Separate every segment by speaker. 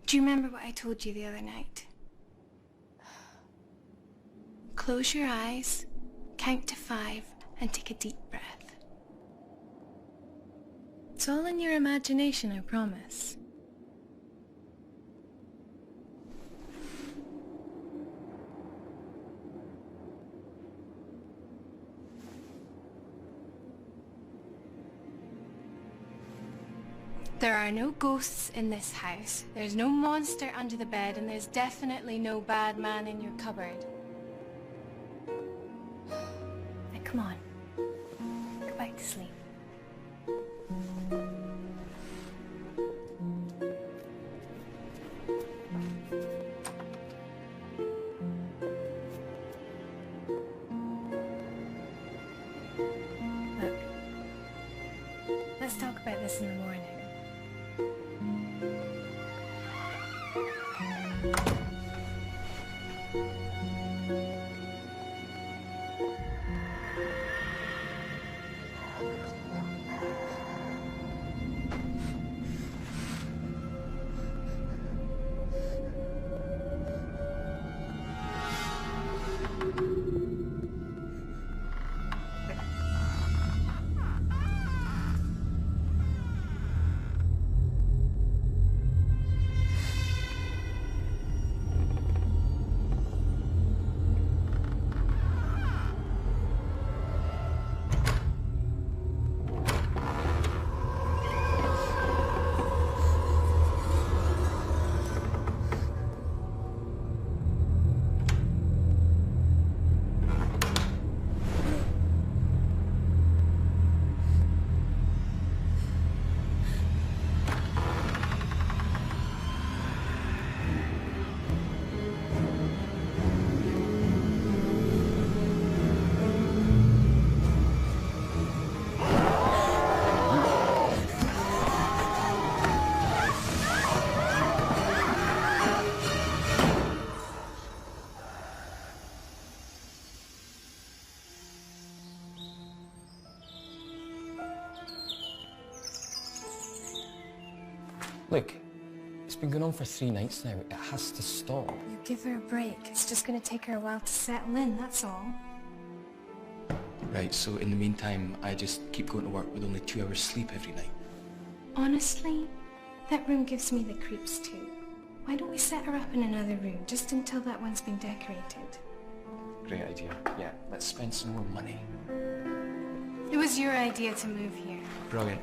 Speaker 1: Do you remember what I told you the other night? Close your eyes, count to 5, and take a deep breath. It's all in your imagination, I promise. There are no ghosts in this house. There's no monster under the bed, and there's definitely no bad man in your cupboard. Now, come on. Go back to sleep. Look. Let's talk about this in the morning.
Speaker 2: Look, it's been going on for 3 nights now. It has to stop.
Speaker 1: You give her a break. It's just gonna take her a while to settle in, that's all.
Speaker 2: Right, so in the meantime, I just keep going to work with only 2 hours sleep every night.
Speaker 1: Honestly, that room gives me the creeps too. Why don't we set her up in another room, just until that one's been decorated?
Speaker 2: Great idea. Yeah, let's spend some more money.
Speaker 1: It was your idea to move here.
Speaker 2: Brilliant.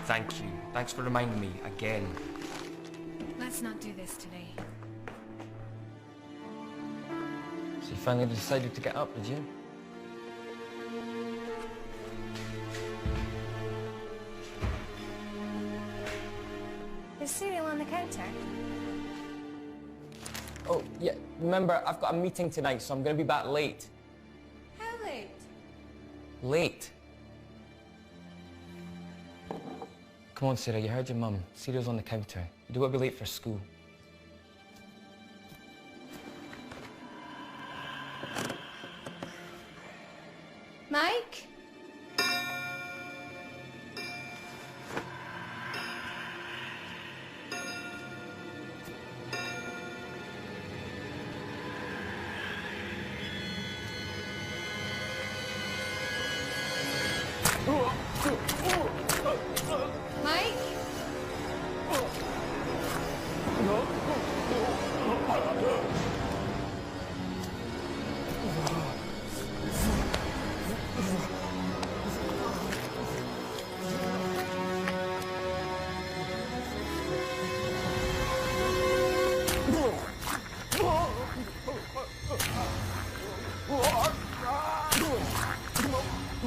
Speaker 2: Thank you. Thanks for reminding me again.
Speaker 1: Let's not do this today.
Speaker 2: So you finally decided to get up, did you?
Speaker 1: There's cereal on the counter.
Speaker 2: Oh, yeah, remember, I've got a meeting tonight, so I'm going to be back late.
Speaker 1: How late?
Speaker 2: Late. Come on, Sarah, you heard your mum. Cereal's on the counter. You don't want to be late for school.
Speaker 1: Mike? Mike?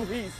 Speaker 2: Please.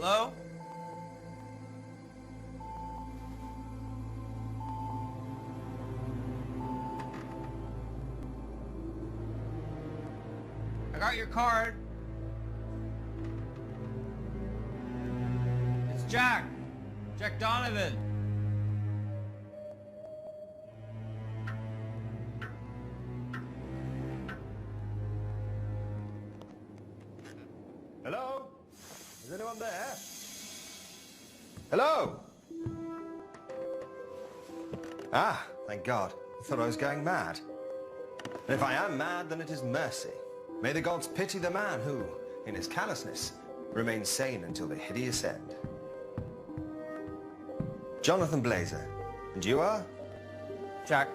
Speaker 3: Hello? I got your card. It's Jack. Jack Donovan.
Speaker 4: Hello? Is anyone there? Hello? Ah, thank God. I thought I was going mad. And if I am mad, then it is mercy. May the gods pity the man who, in his callousness, remains sane until the hideous end. Jonathan Blazer. And you are?
Speaker 3: Jack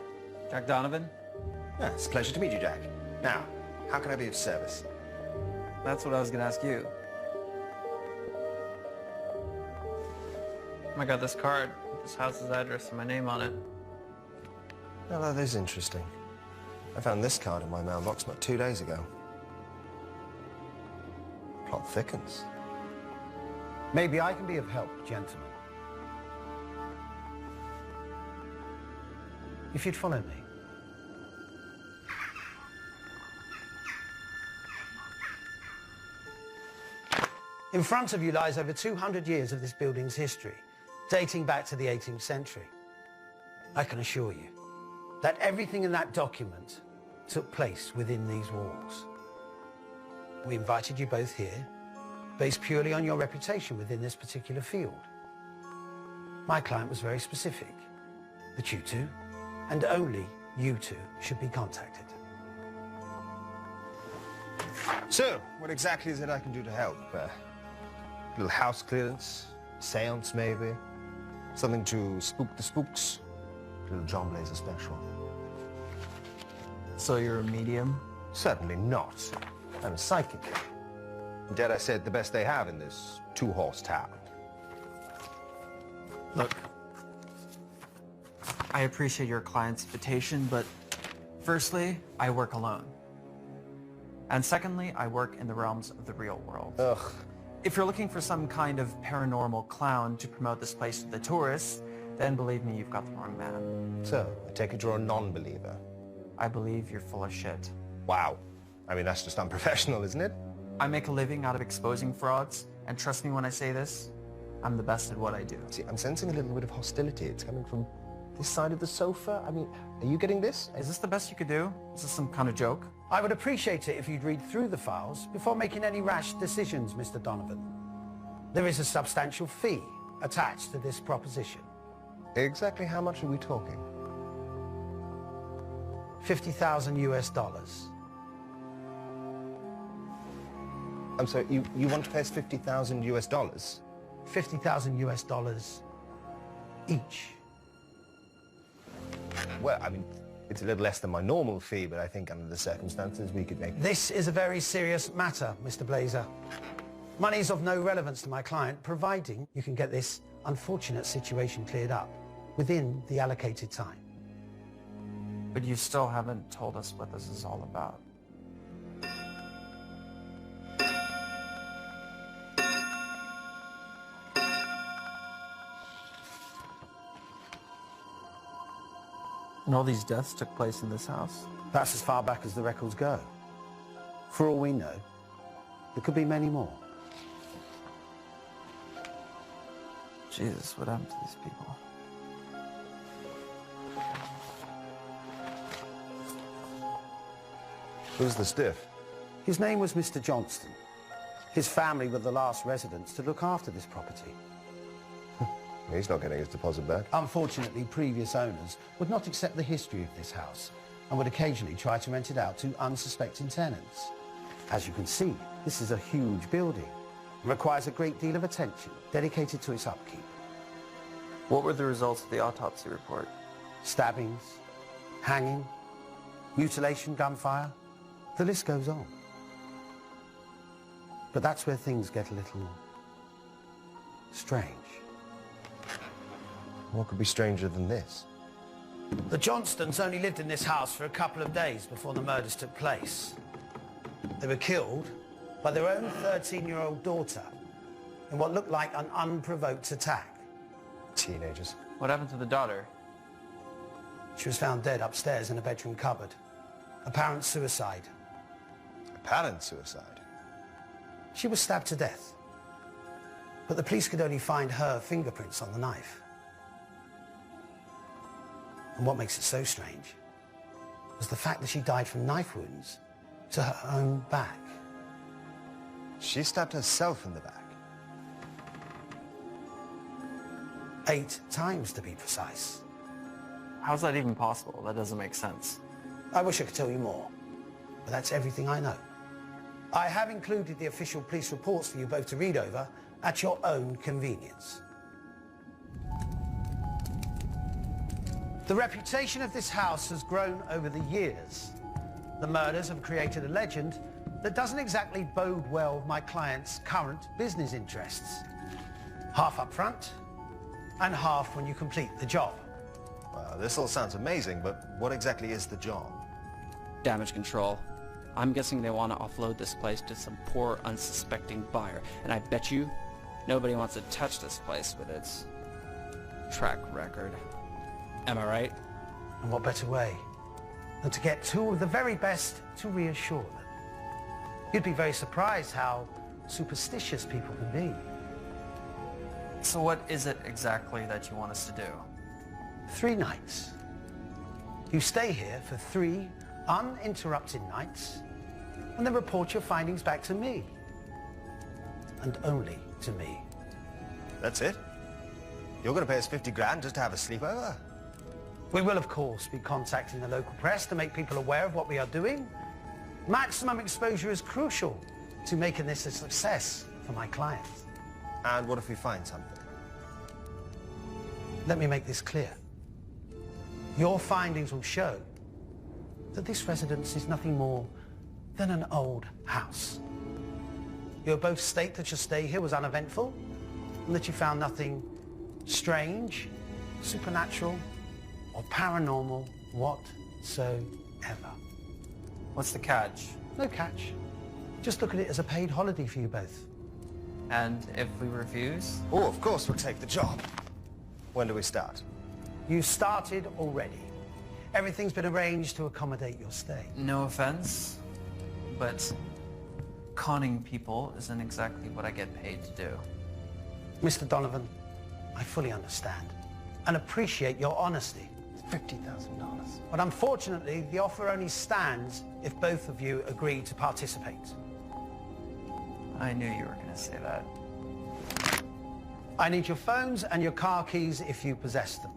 Speaker 3: Donovan.
Speaker 4: Yeah, it's a pleasure to meet you, Jack. Now, how can I be of service?
Speaker 3: That's what I was gonna ask you. I got this card with this house's address and my name on it.
Speaker 4: Well, that is interesting. I found this card in my mailbox about 2 days ago. Plot thickens.
Speaker 5: Maybe I can be of help, gentlemen. If you'd follow me. In front of you lies over 200 years of this building's history, dating back to the 18th century. I can assure you that everything in that document took place within these walls. We invited you both here, based purely on your reputation within this particular field. My client was very specific, that you two, and only you two, should be contacted.
Speaker 4: So, what exactly is it I can do to help? Little house clearance, seance maybe, something to spook the spooks, little John Blazer special.
Speaker 3: So you're a medium?
Speaker 4: Certainly not. I'm a psychic. Dare I say it, the best they have in this two-horse town.
Speaker 3: Look, I appreciate your client's invitation, but firstly, I work alone. And secondly, I work in the realms of the real world.
Speaker 4: Ugh.
Speaker 3: If you're looking for some kind of paranormal clown to promote this place to the tourists, then believe me, you've got the wrong man.
Speaker 4: So, I take it you're a non-believer.
Speaker 3: I believe you're full of shit.
Speaker 4: Wow. I mean, that's just unprofessional, isn't it?
Speaker 3: I make a living out of exposing frauds, and trust me when I say this, I'm the best at what I do.
Speaker 4: See, I'm sensing a little bit of hostility. It's coming from this side of the sofa. I mean, are you getting this?
Speaker 3: Is this the best you could do? Is this some kind of joke?
Speaker 5: I would appreciate it if you'd read through the files before making any rash decisions, Mr. Donovan. There is a substantial fee attached to this proposition.
Speaker 4: Exactly how much are we talking?
Speaker 5: 50,000 US dollars.
Speaker 4: I'm sorry, you want to pay us 50,000 US dollars?
Speaker 5: 50,000 US dollars each.
Speaker 4: Well, I mean, it's a little less than my normal fee, but I think under the circumstances we could make...
Speaker 5: This is a very serious matter, Mr. Blazer. Money is of no relevance to my client, providing you can get this unfortunate situation cleared up within the allocated time.
Speaker 3: But you still haven't told us what this is all about. And all these deaths took place in this house?
Speaker 5: That's as far back as the records go. For all we know, there could be many more.
Speaker 3: Jesus, what happened to these people?
Speaker 4: Who's the stiff?
Speaker 5: His name was Mr. Johnston. His family were the last residents to look after this property.
Speaker 4: He's not getting his deposit back.
Speaker 5: Unfortunately, previous owners would not accept the history of this house and would occasionally try to rent it out to unsuspecting tenants. As you can see, this is a huge building. It requires a great deal of attention dedicated to its upkeep.
Speaker 3: What were the results of the autopsy report?
Speaker 5: Stabbings, hanging, mutilation, gunfire. The list goes on. But that's where things get a little strange.
Speaker 4: What could be stranger than this?
Speaker 5: The Johnstons only lived in this house for a couple of days before the murders took place. They were killed by their own 13-year-old daughter, in what looked like an unprovoked attack.
Speaker 4: Teenagers.
Speaker 3: What happened to the daughter?
Speaker 5: She was found dead upstairs in a bedroom cupboard. Apparent suicide.
Speaker 4: Apparent suicide.
Speaker 5: She was stabbed to death. But the police could only find her fingerprints on the knife. And what makes it so strange was the fact that she died from knife wounds to her own back.
Speaker 4: She stabbed herself in the back.
Speaker 5: 8 times, to be precise.
Speaker 3: How's that even possible? That doesn't make sense.
Speaker 5: I wish I could tell you more, but that's everything I know. I have included the official police reports for you both to read over at your own convenience. The reputation of this house has grown over the years. The murders have created a legend that doesn't exactly bode well with my client's current business interests. Half up front, and half when you complete the job.
Speaker 4: Well, this all sounds amazing, but what exactly is the job?
Speaker 6: Damage control. I'm guessing they want to offload this place to some poor, unsuspecting buyer. And I bet you nobody wants to touch this place with its track record. Am I right?
Speaker 5: And what better way than to get 2 of the very best to reassure them? You'd be very surprised how superstitious people can be.
Speaker 3: So what is it exactly that you want us to do?
Speaker 5: 3 nights. You stay here for 3 uninterrupted nights and then report your findings back to me. And only to me.
Speaker 4: That's it? You're going to pay us 50 grand just to have a sleepover?
Speaker 5: We will, of course, be contacting the local press to make people aware of what we are doing. Maximum exposure is crucial to making this a success for my clients.
Speaker 4: And what if we find something?
Speaker 5: Let me make this clear. Your findings will show that this residence is nothing more than an old house. You'll both state that your stay here was uneventful and that you found nothing strange, supernatural, or paranormal whatsoever.
Speaker 3: What's the catch?
Speaker 5: No catch. Just look at it as a paid holiday for you both.
Speaker 3: And if we refuse?
Speaker 4: Oh, of course we'll take the job. When do we start?
Speaker 5: You started already. Everything's been arranged to accommodate your stay.
Speaker 3: No offense, but conning people isn't exactly what I get paid to do.
Speaker 5: Mr. Donovan, I fully understand and appreciate your honesty. It's $50,000. But unfortunately, the offer only stands if both of you agree to participate.
Speaker 3: I knew you were going to say that.
Speaker 5: I need your phones and your car keys if you possess them.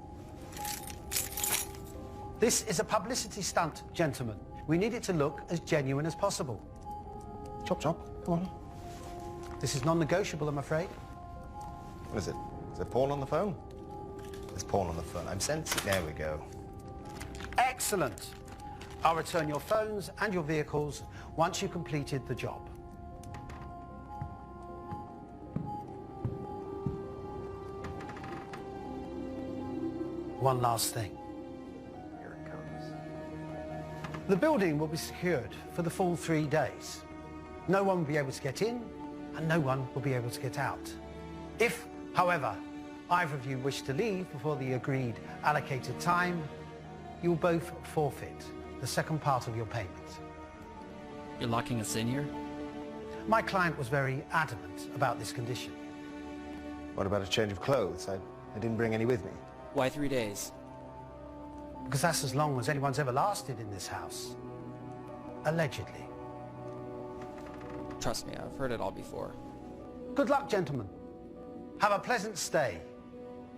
Speaker 5: This is a publicity stunt, gentlemen. We need it to look as genuine as possible.
Speaker 4: Chop, chop. Come on.
Speaker 5: This is non-negotiable, I'm afraid.
Speaker 4: What is it? Is there porn on the phone? There's porn on the phone. I'm sensing. There we go.
Speaker 5: Excellent. I'll return your phones and your vehicles once you've completed the job. One last thing.
Speaker 3: Here it comes.
Speaker 5: The building will be secured for the full 3 days. No one will be able to get in, and no one will be able to get out. If, however, either of you wish to leave before the agreed allocated time, you will both forfeit the second part of your payment.
Speaker 6: You're locking us in here?
Speaker 5: My client was very adamant about this condition.
Speaker 4: What about a change of clothes? I didn't bring any with me.
Speaker 6: Why 3 days?
Speaker 5: Because that's as long as anyone's ever lasted in this house. Allegedly.
Speaker 6: Trust me, I've heard it all before.
Speaker 5: Good luck, gentlemen. Have a pleasant stay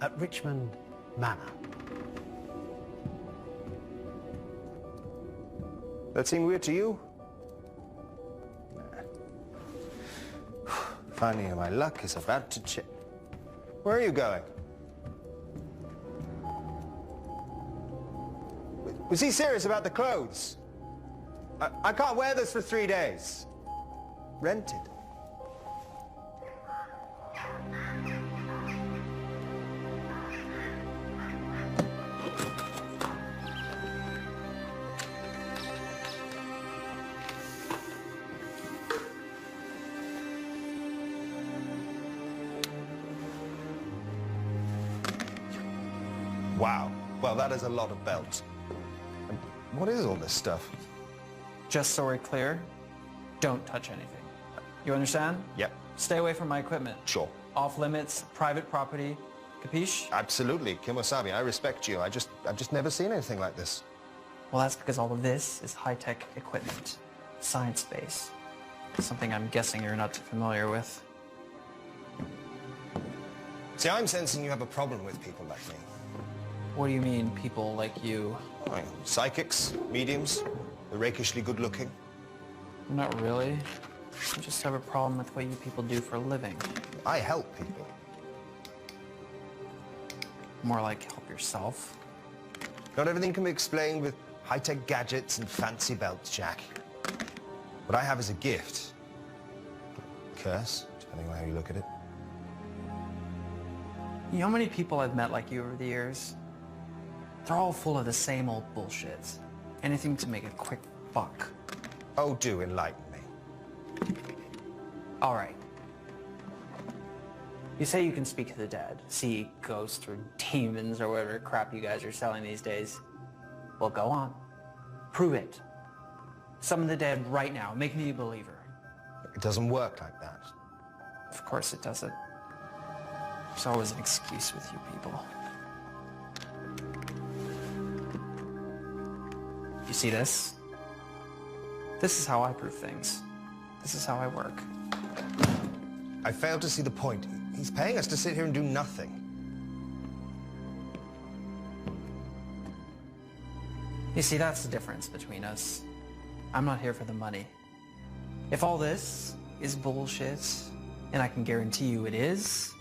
Speaker 5: at Richmond Manor.
Speaker 4: That seem weird to you? Finally, my luck is about to change. Where are you going? Was he serious about the clothes? I can't wear this for 3 days. Rented. Wow. Well, that is a lot of belts. And what is all this stuff?
Speaker 3: Just so we're clear, don't touch anything. You understand?
Speaker 4: Yep.
Speaker 3: Stay away from my equipment.
Speaker 4: Sure.
Speaker 3: Off limits, private property. Capiche?
Speaker 4: Absolutely. Kimosabi, I respect you. I've just never seen anything like this.
Speaker 3: Well, that's because all of this is high-tech equipment. Science space. Something I'm guessing you're not too familiar with.
Speaker 4: See, I'm sensing you have a problem with people like me.
Speaker 3: What do you mean, people like you?
Speaker 4: Right. Psychics, mediums, the rakishly good-looking.
Speaker 3: Not really. I just have a problem with what you people do for a living.
Speaker 4: I help people.
Speaker 3: More like help yourself.
Speaker 4: Not everything can be explained with high-tech gadgets and fancy belts, Jack. What I have is a gift. Curse, depending on how you look at it.
Speaker 3: You know how many people I've met like you over the years? They're all full of the same old bullshit. Anything to make a quick buck.
Speaker 4: Oh, do enlighten me.
Speaker 3: All right. You say you can speak to the dead, see ghosts or demons or whatever crap you guys are selling these days. Well, go on. Prove it. Summon the dead right now. Make me a believer.
Speaker 4: It doesn't work like that.
Speaker 3: Of course it doesn't. There's always an excuse with you people. You see this? This is how I prove things. This is how I work.
Speaker 4: I fail to see the point. He's paying us to sit here and do nothing.
Speaker 3: You see, that's the difference between us. I'm not here for the money. If all this is bullshit, and I can guarantee you it is,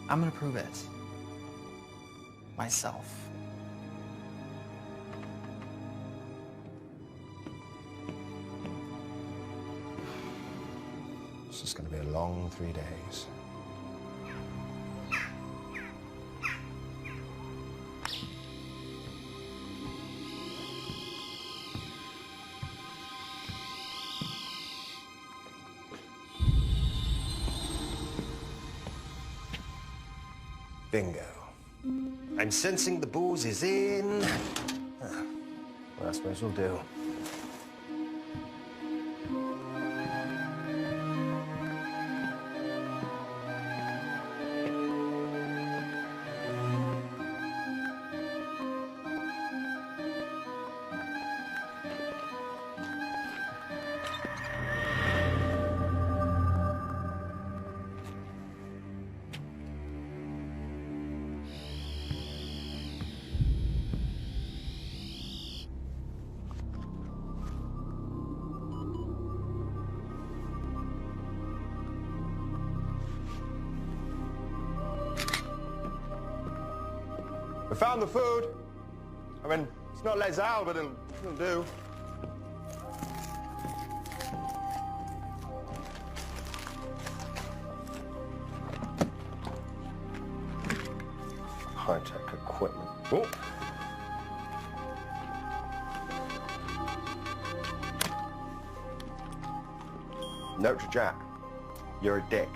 Speaker 3: I'm gonna prove it. Myself.
Speaker 4: This is going to be a long 3 days. Bingo. I'm sensing the booze is in. Well, I suppose we'll do. We found the food. I mean, it's not Les Al, but it'll do. High-tech equipment. Oh. Note to Jack. You're a dick.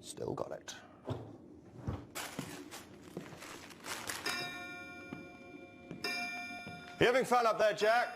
Speaker 4: Still got it. You having fun up there, Jack?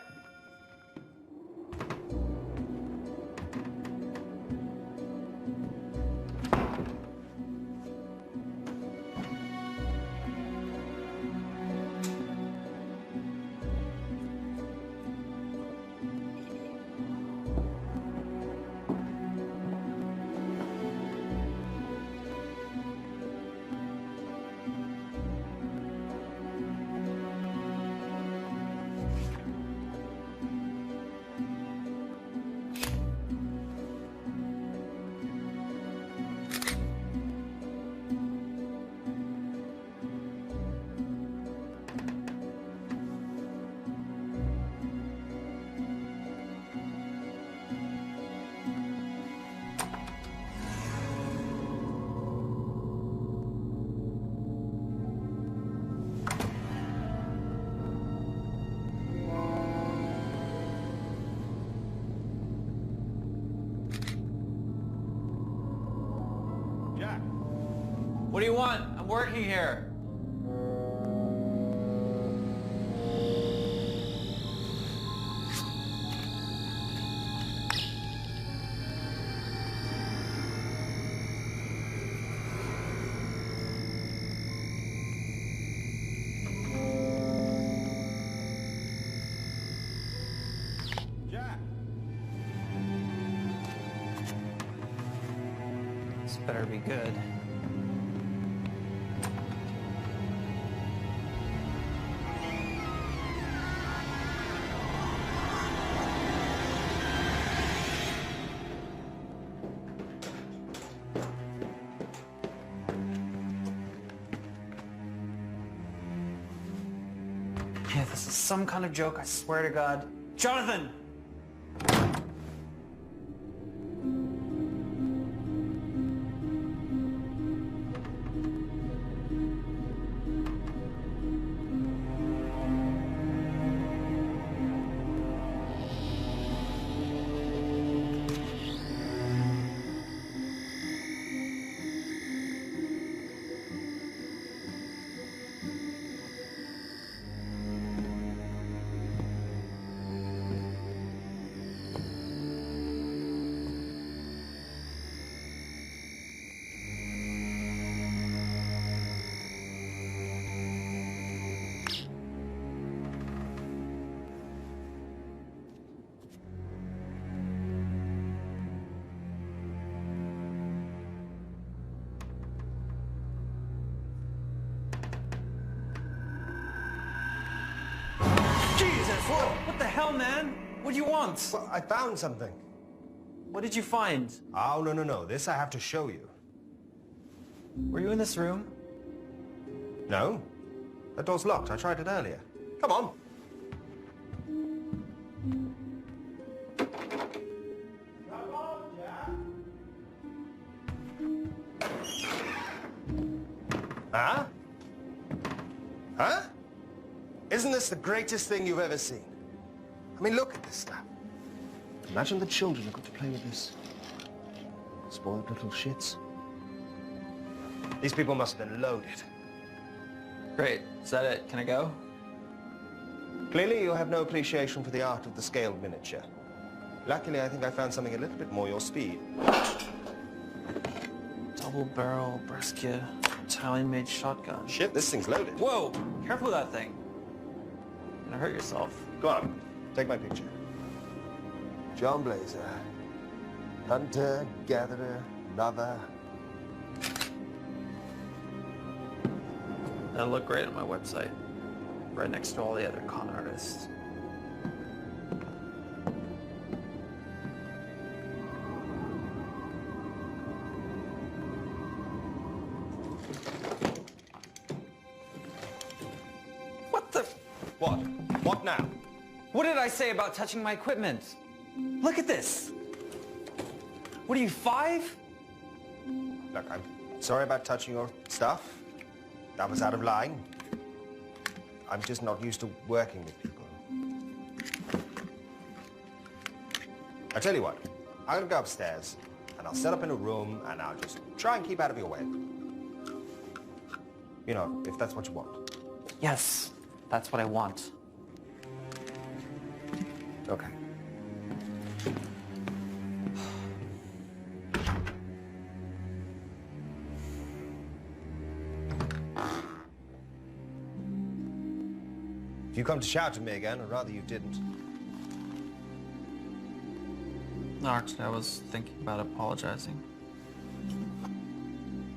Speaker 3: What do you want? I'm working here. This better be good. Yeah, this is some kind of joke, I swear to God. Jonathan! What the hell, man? What do you want?
Speaker 4: Well, I found something.
Speaker 3: What did you find?
Speaker 4: Oh, no, no, no. This I have to show you.
Speaker 3: Were you in this room?
Speaker 4: No. That door's locked. I tried it earlier. Come on. Huh? Huh? Isn't this the greatest thing you've ever seen? I mean, look at this stuff. Imagine the children who got to play with this. Spoiled little shits. These people must have been loaded.
Speaker 3: Great. Is that it? Can I go?
Speaker 4: Clearly, you have no appreciation for the art of the scaled miniature. Luckily, I think I found something a little bit more your speed.
Speaker 3: Double barrel brisket, Italian-made shotgun.
Speaker 4: Shit, this thing's loaded.
Speaker 3: Whoa! Careful with that thing. You're gonna hurt yourself.
Speaker 4: Go on, take my picture. John Blazer. Hunter, gatherer, lover.
Speaker 3: That'll look great on my website. Right next to all the other con artists. What the?
Speaker 4: What? What now?
Speaker 3: What did I say about touching my equipment? Look at this. What are you, 5?
Speaker 4: Look, I'm sorry about touching your stuff. That was out of line. I'm just not used to working with people. I tell you what, I'm gonna go upstairs and I'll set up in a room and I'll just try and keep out of your way. You know, if that's what you want.
Speaker 3: Yes, that's what I want.
Speaker 4: Okay. If you come to shout at me again, I'd rather you didn't.
Speaker 3: No, actually, I was thinking about apologizing.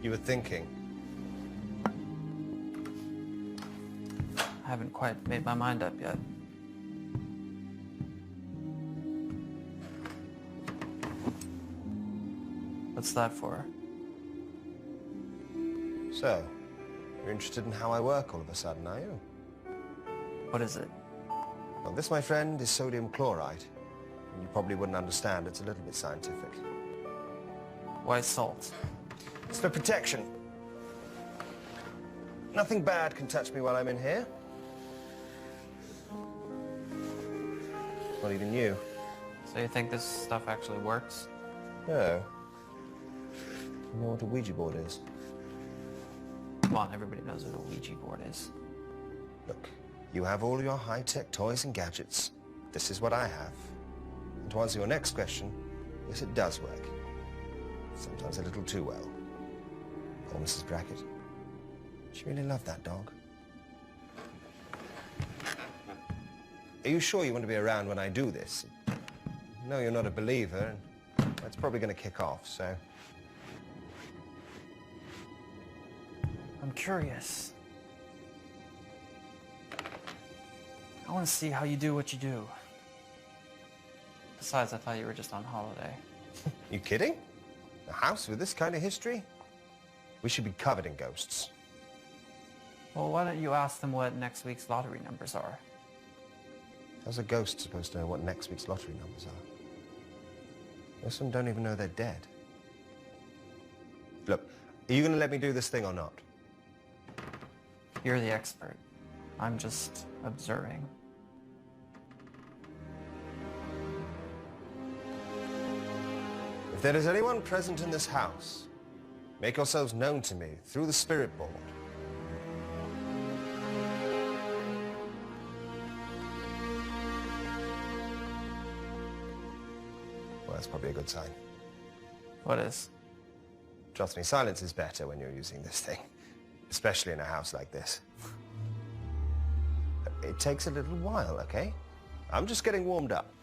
Speaker 4: You were thinking.
Speaker 3: I haven't quite made my mind up yet. What's that for?
Speaker 4: So, you're interested in how I work all of a sudden, are you?
Speaker 3: What is it?
Speaker 4: Well, this, my friend, is sodium chloride. And you probably wouldn't understand. It's a little bit scientific.
Speaker 3: Why salt?
Speaker 4: It's for protection. Nothing bad can touch me while I'm in here. Not even you.
Speaker 3: So you think this stuff actually works?
Speaker 4: No. You know what a Ouija board is?
Speaker 3: Come on, everybody knows what a Ouija board is.
Speaker 4: Look, you have all your high-tech toys and gadgets. This is what I have. And to answer your next question, yes, it does work. Sometimes a little too well. Poor Mrs. Brackett. She really loved that dog. Are you sure you want to be around when I do this? No, you're not a believer, and that's probably going to kick off, so...
Speaker 3: I'm curious. I want to see how you do what you do. Besides, I thought you were just on holiday.
Speaker 4: You kidding? A house with this kind of history? We should be covered in ghosts.
Speaker 3: Well, why don't you ask them what next week's lottery numbers are?
Speaker 4: How's a ghost supposed to know what next week's lottery numbers are? Most of them don't even know they're dead. Look, are you going to let me do this thing or not?
Speaker 3: You're the expert. I'm just observing.
Speaker 4: If there is anyone present in this house, make yourselves known to me through the spirit board. Well, that's probably a good sign.
Speaker 3: What is?
Speaker 4: Trust me, silence is better when you're using this thing, especially in a house like this. It takes a little while, okay? I'm just getting warmed up.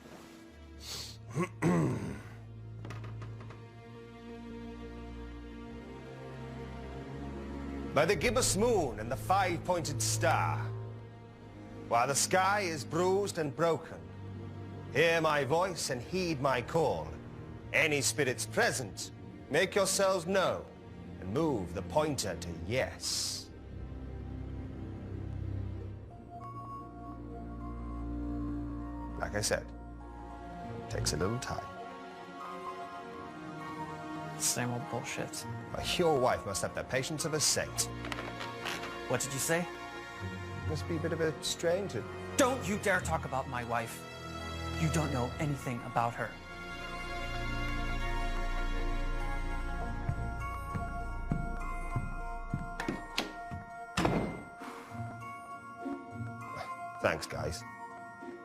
Speaker 4: By the gibbous moon and the five-pointed star, while the sky is bruised and broken, hear my voice and heed my call. Any spirits present, make yourselves known and move the pointer to yes. Like I said, it takes a little time.
Speaker 3: Same old bullshit.
Speaker 4: Your wife must have the patience of a saint.
Speaker 3: What did you say?
Speaker 4: Must be a bit of a strain to...
Speaker 3: Don't you dare talk about my wife. You don't know anything about her.
Speaker 4: Thanks, guys.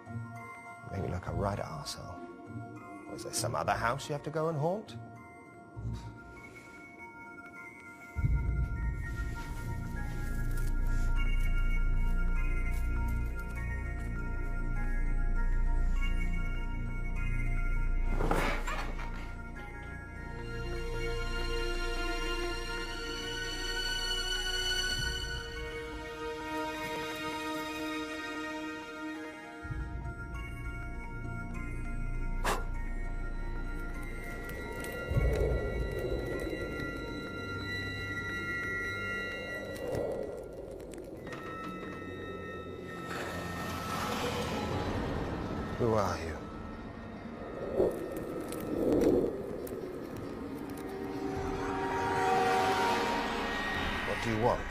Speaker 4: You make me look a right arsehole. Was there some other house you have to go and haunt? Who are you? What do you want?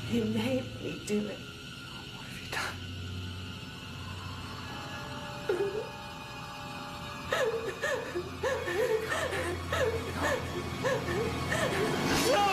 Speaker 1: You made me do it.
Speaker 3: What have you done?
Speaker 1: No!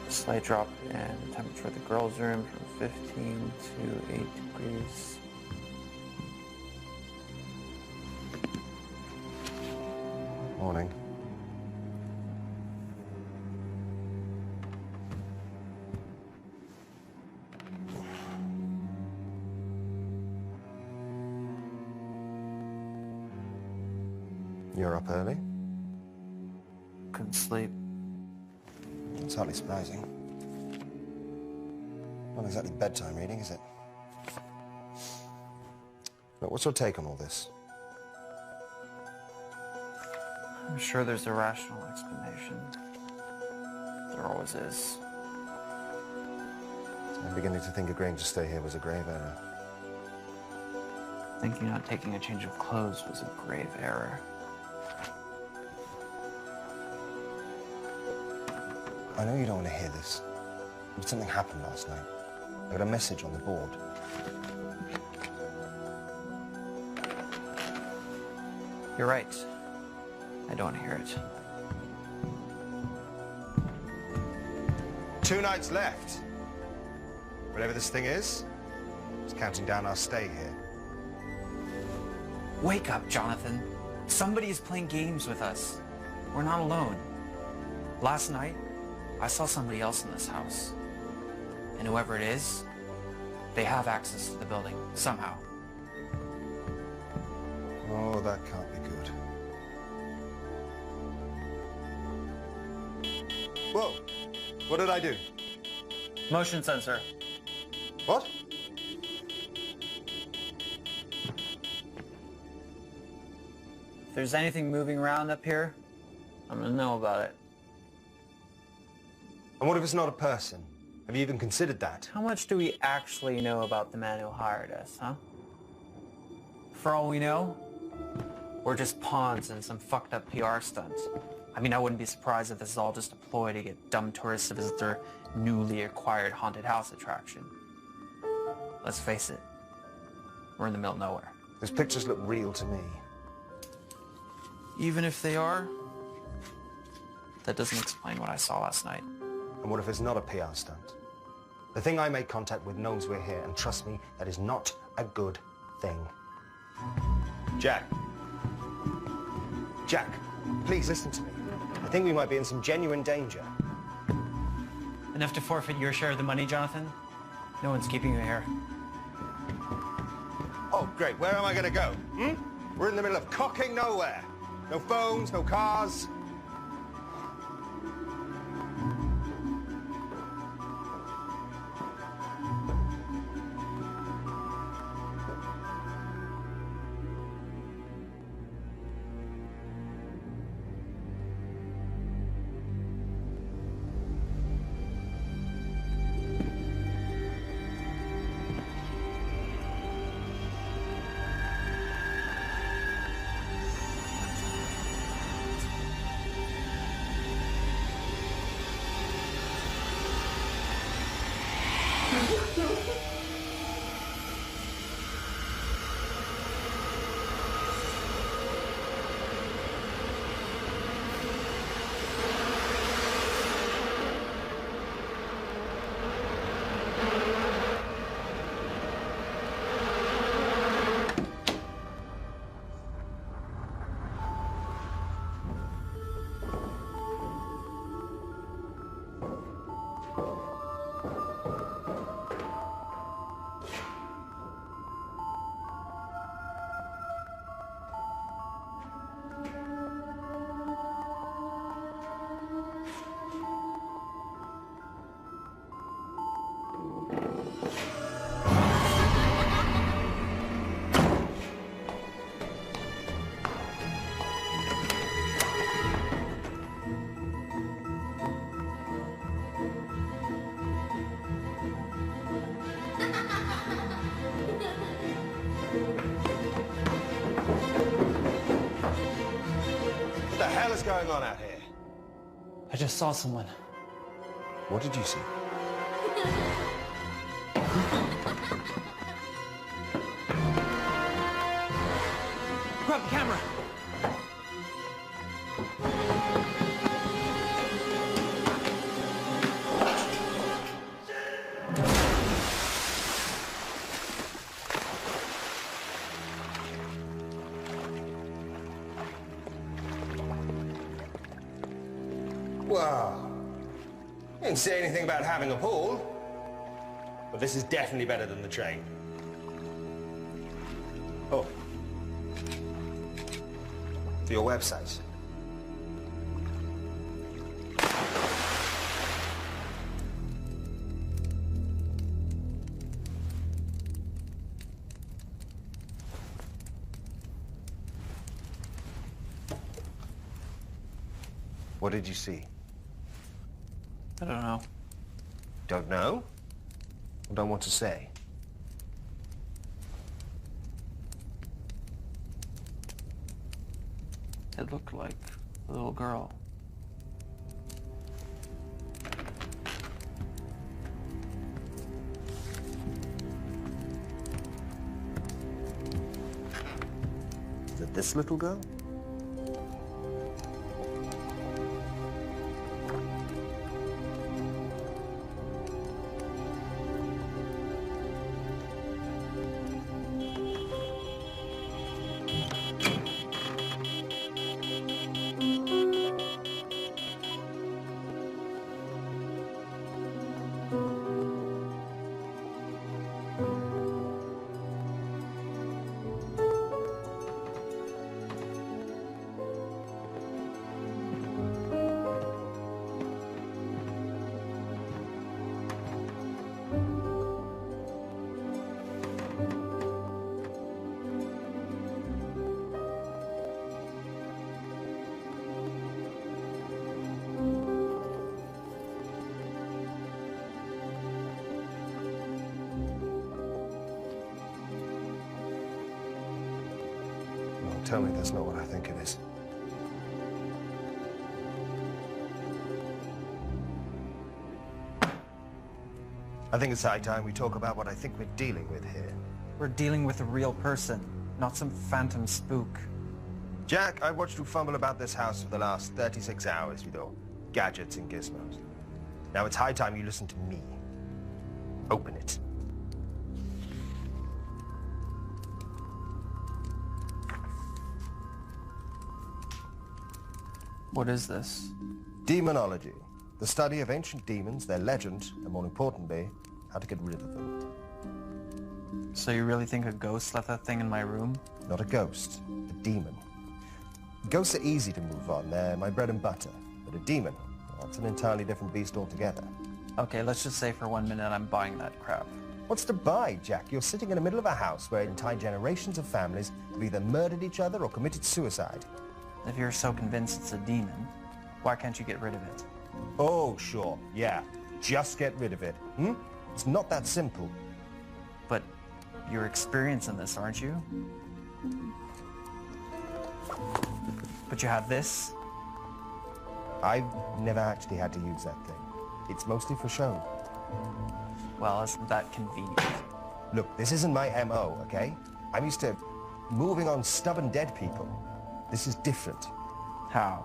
Speaker 3: Slight drop in the temperature of the girls' room from 15 to 8 degrees.
Speaker 4: Morning. You're up early?
Speaker 3: Couldn't sleep.
Speaker 4: It's hardly surprising. Not exactly bedtime reading, is it? But what's your take on all this?
Speaker 3: I'm sure there's a rational explanation. There always is.
Speaker 4: I'm beginning to think agreeing to stay here was a grave error.
Speaker 3: Thinking not taking a change of clothes was a grave error.
Speaker 4: I know you don't want to hear this, but something happened last night. I got a message on the board.
Speaker 3: You're right. I don't want to hear it.
Speaker 4: 2 nights left. Whatever this thing is, it's counting down our stay here.
Speaker 3: Wake up, Jonathan. Somebody is playing games with us. We're not alone. Last night, I saw somebody else in this house. And whoever it is, they have access to the building, somehow.
Speaker 4: Oh, that can't be good. Whoa! What did I do?
Speaker 3: Motion sensor.
Speaker 4: What?
Speaker 3: If there's anything moving around up here, I'm gonna know about it.
Speaker 4: And what if it's not a person? Have you even considered that?
Speaker 3: How much do we actually know about the man who hired us, huh? For all we know, we're just pawns in some fucked up PR stunt. I mean, I wouldn't be surprised if this is all just a ploy to get dumb tourists to visit their newly acquired haunted house attraction. Let's face it, we're in the middle of nowhere.
Speaker 4: Those pictures look real to me.
Speaker 3: Even if they are, that doesn't explain what I saw last night.
Speaker 4: And what if it's not a PR stunt? The thing I made contact with knows we're here, and trust me, that is not a good thing. Jack. Jack, please listen to me. I think we might be in some genuine danger.
Speaker 3: Enough to forfeit your share of the money, Jonathan? No one's keeping you here.
Speaker 4: Oh, great. Where am I going to go? We're in the middle of cocking nowhere. No phones, no cars. What the hell is going on out here?
Speaker 3: I just saw someone.
Speaker 4: What did you see?
Speaker 3: Grab the camera.
Speaker 4: didn't say anything about having a pool, but this is definitely better than the train. Oh. For your website. What did you see?
Speaker 3: I don't know.
Speaker 4: Don't know? Or don't want to say?
Speaker 3: It looked like a little girl.
Speaker 4: Is it this little girl? Tell me that's not what I think it is. I think it's high time we talk about what I think we're dealing with here.
Speaker 3: We're dealing with a real person, not some phantom spook.
Speaker 4: Jack, I've watched you fumble about this house for the last 36 hours with your gadgets and gizmos. Now it's high time you listen to me. Open it.
Speaker 3: What is this?
Speaker 4: Demonology. The study of ancient demons, their legend, and more importantly, how to get rid of them.
Speaker 3: So you really think a ghost left that thing in my room?
Speaker 4: Not a ghost, a demon. Ghosts are easy to move on, they're my bread and butter. But a demon, that's an entirely different beast altogether.
Speaker 3: Okay, let's just say for 1 minute I'm buying that crap.
Speaker 4: What's to buy, Jack? You're sitting in the middle of a house where entire generations of families have either murdered each other or committed suicide.
Speaker 3: If you're so convinced it's a demon, why can't you get rid of it?
Speaker 4: Oh, sure, yeah. Just get rid of it, It's not that simple.
Speaker 3: But you're experienced in this, aren't you? But you have this?
Speaker 4: I've never actually had to use that thing. It's mostly for show.
Speaker 3: Well, isn't that convenient?
Speaker 4: Look, this isn't my MO, okay? I'm used to moving on stubborn dead people. This is different.
Speaker 3: How?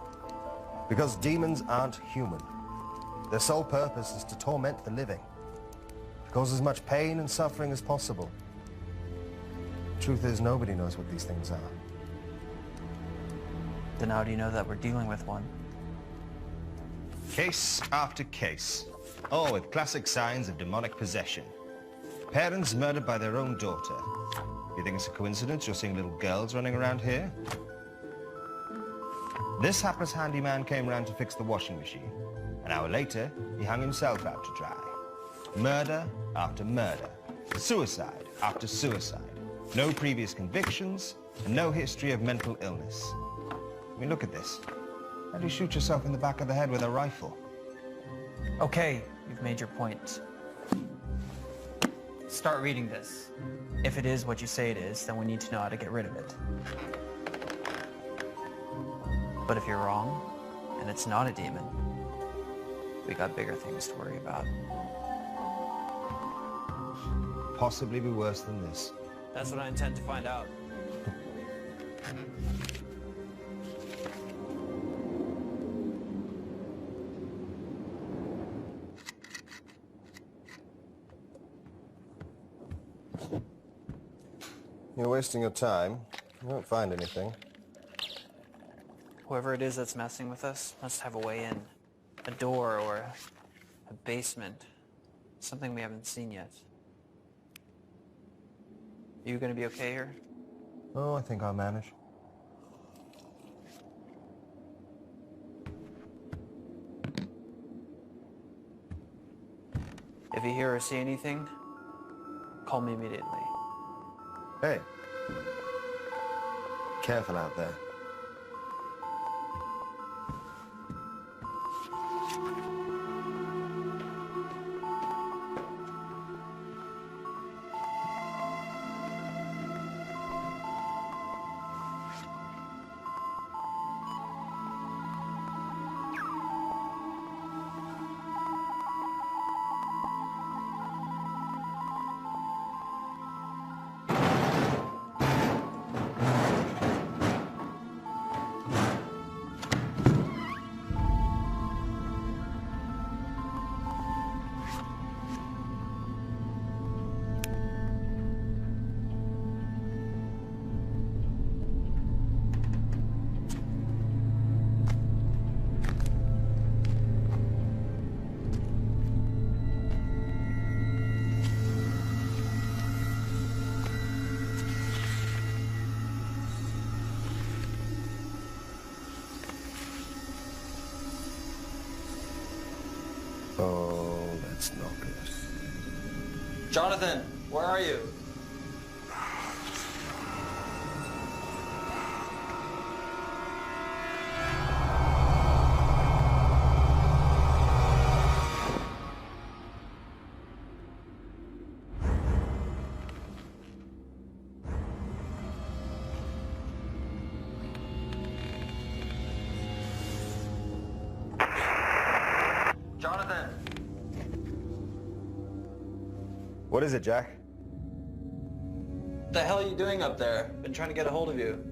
Speaker 4: Because demons aren't human. Their sole purpose is to torment the living. To cause as much pain and suffering as possible. The truth is, nobody knows what these things are.
Speaker 3: Then how do you know that we're dealing with one?
Speaker 4: Case after case. All with classic signs of demonic possession. Parents murdered by their own daughter. You think it's a coincidence you're seeing little girls running around here? This hapless handyman came round to fix the washing machine. An hour later, he hung himself out to dry. Murder after murder. Suicide after suicide. No previous convictions, and no history of mental illness. I mean, look at this. How do you shoot yourself in the back of the head with a rifle?
Speaker 3: Okay, you've made your point. Start reading this. If it is what you say it is, then we need to know how to get rid of it. But if you're wrong, and it's not a demon, we got bigger things to worry about.
Speaker 4: Possibly be worse than this.
Speaker 3: That's what I intend to find out.
Speaker 4: You're wasting your time. You won't find anything.
Speaker 3: Whoever it is that's messing with us must have a way in. A door or A basement. Something we haven't seen yet. You gonna be okay here?
Speaker 4: Oh, I think I'll manage.
Speaker 3: If you hear or see anything, call me immediately.
Speaker 4: Hey. Careful out there. Oh, that's not good.
Speaker 3: Jonathan, where are you? Jonathan!
Speaker 4: What is it, Jack?
Speaker 3: What the hell are you doing up there? Been trying to get a hold of you.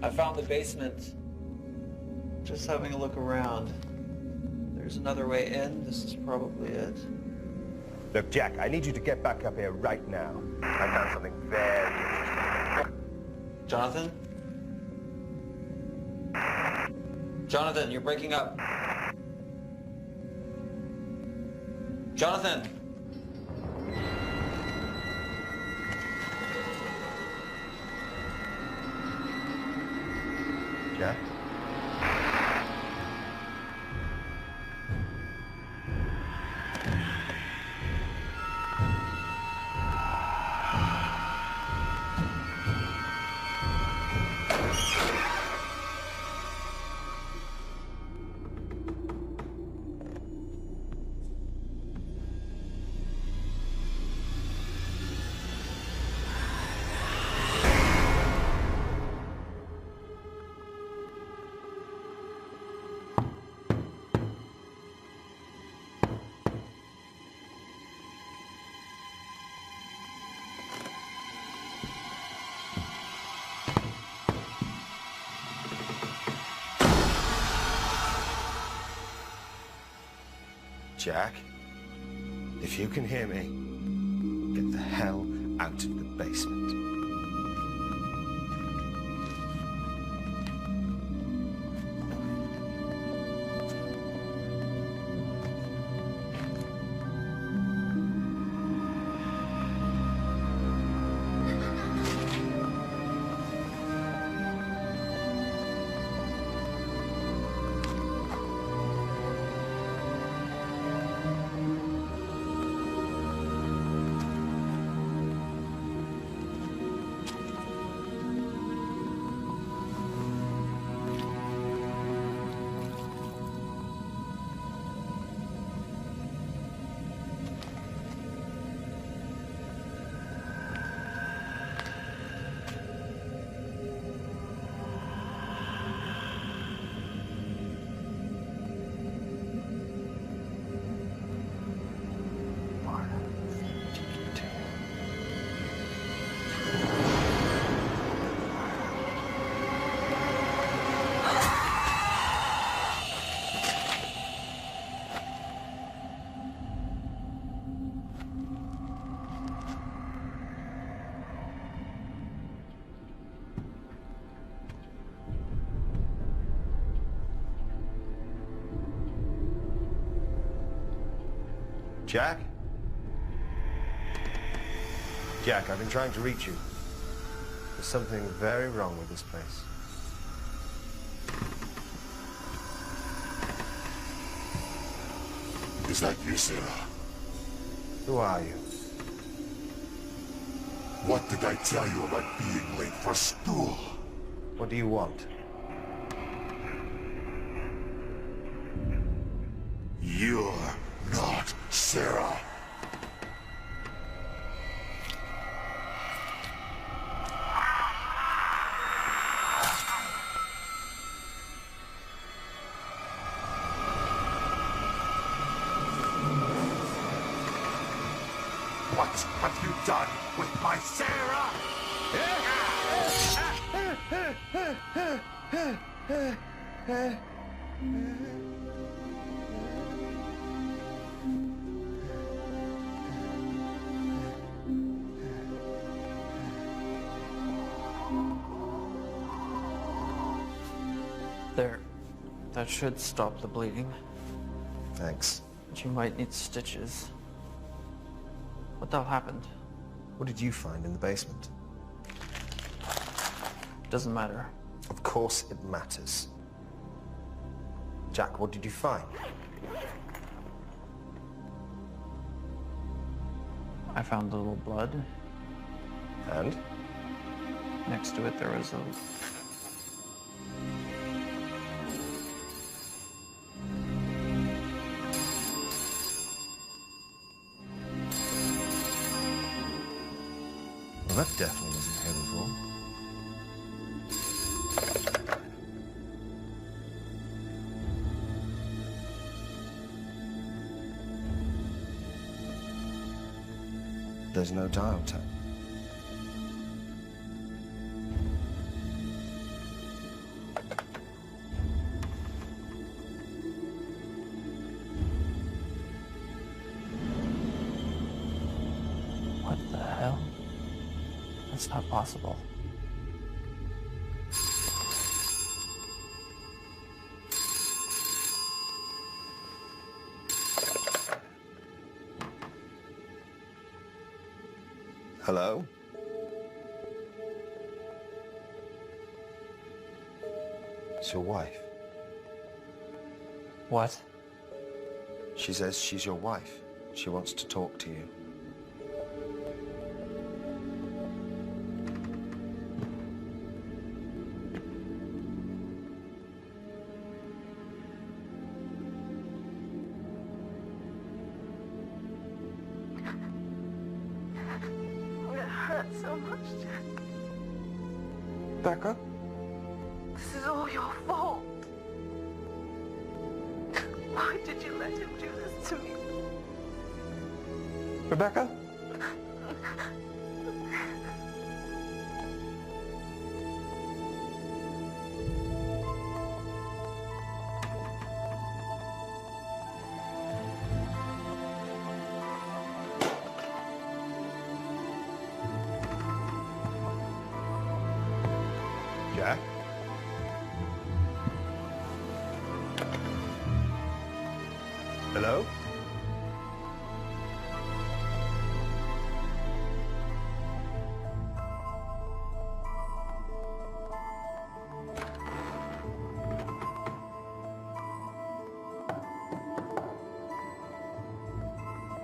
Speaker 3: I found the basement. Just having a look around. There's another way in. This is probably it.
Speaker 4: Look, Jack, I need you to get back up here right now. I found something very interesting.
Speaker 3: Jonathan? Jonathan, you're breaking up. Jonathan!
Speaker 4: Jack? Jack, if you can hear me, get the hell out of the basement. Jack? Jack, I've been trying to reach you. There's something very wrong with this place.
Speaker 7: Is that you, Sarah?
Speaker 4: Who are you?
Speaker 7: What did I tell you about being late for school?
Speaker 4: What do you want?
Speaker 7: You're not Sarah. What have you done with my Sarah?
Speaker 3: There. That should stop the bleeding.
Speaker 4: Thanks.
Speaker 3: But you might need stitches. What the hell happened?
Speaker 4: What did you find in the basement?
Speaker 3: Doesn't matter.
Speaker 4: Of course it matters. Jack, what did you find?
Speaker 3: I found a little blood.
Speaker 4: And?
Speaker 3: Next to it there was a...
Speaker 4: Well, that definitely wasn't here before. There's no dial tone.
Speaker 3: What the hell? That's not possible.
Speaker 4: Hello? It's your wife.
Speaker 3: What?
Speaker 4: She says she's your wife. She wants to talk to you.
Speaker 8: It hurts so much, Jack.
Speaker 3: Becca?
Speaker 8: This is all your fault. Why did you let him do this to me?
Speaker 3: Rebecca?
Speaker 4: Jack? Hello?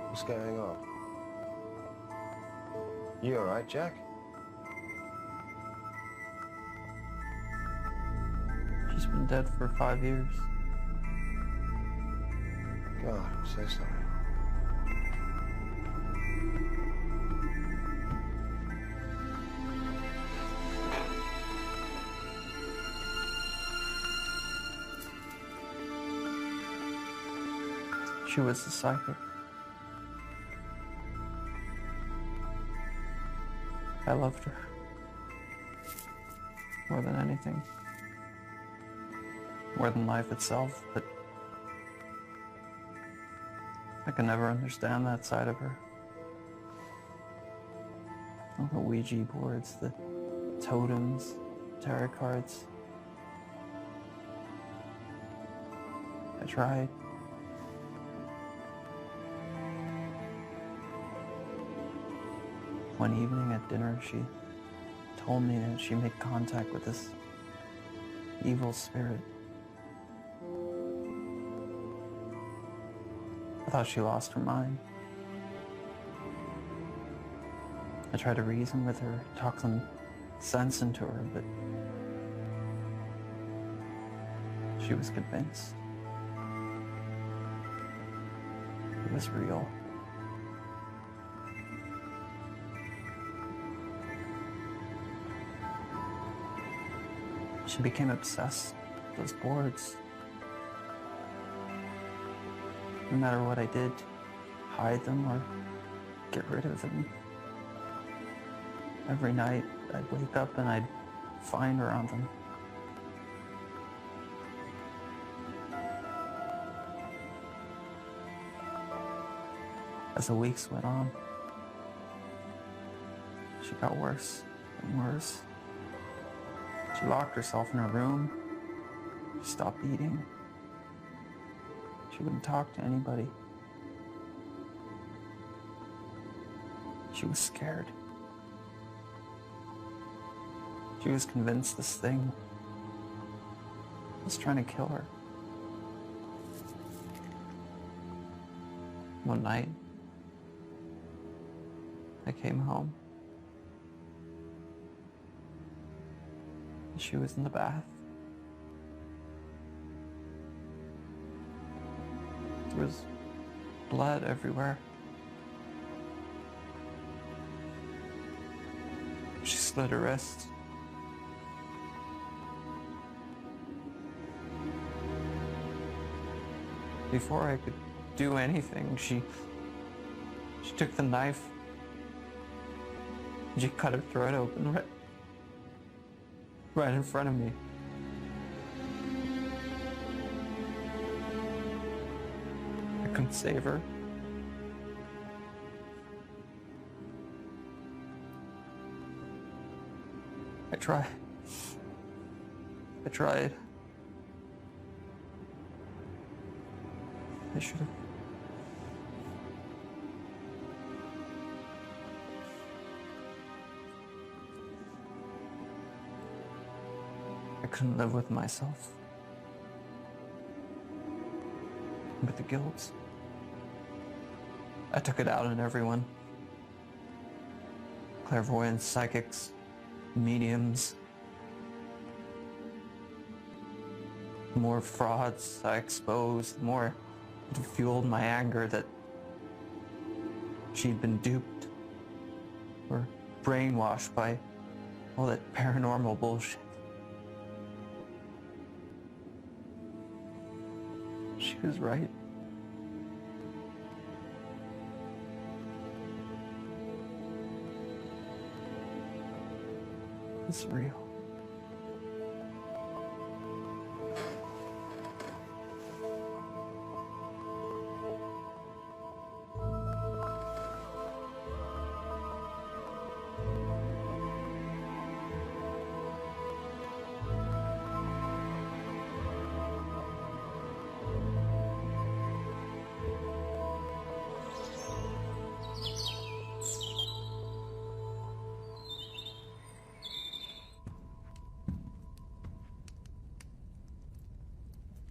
Speaker 4: What's going on? You all right, Jack?
Speaker 3: She's been dead for 5 years.
Speaker 4: God, I'm so sorry.
Speaker 3: She was the psychic. I loved her. More than anything. More than life itself, but I can never understand that side of her. All the Ouija boards, the totems, tarot cards. I tried. One evening at dinner, she told me that she made contact with this evil spirit. I thought she lost her mind. I tried to reason with her, talk some sense into her, but she was convinced. It was real. She became obsessed with those boards. No matter what I did, hide them or get rid of them. Every night, I'd wake up and I'd find her on them. As the weeks went on, she got worse and worse. She locked herself in her room. She stopped eating. She wouldn't talk to anybody. She was scared. She was convinced this thing was trying to kill her. One night, I came home. She was in the bath. There was blood everywhere. She slit her wrist. Before I could do anything, she took the knife. She cut her throat open right in front of me. I couldn't save her. I tried. I should have. I couldn't live with myself. With the guilt. I took it out on everyone. Clairvoyants, psychics, mediums. The more frauds I exposed, the more it fueled my anger that she'd been duped or brainwashed by all that paranormal bullshit. She was right. It's real.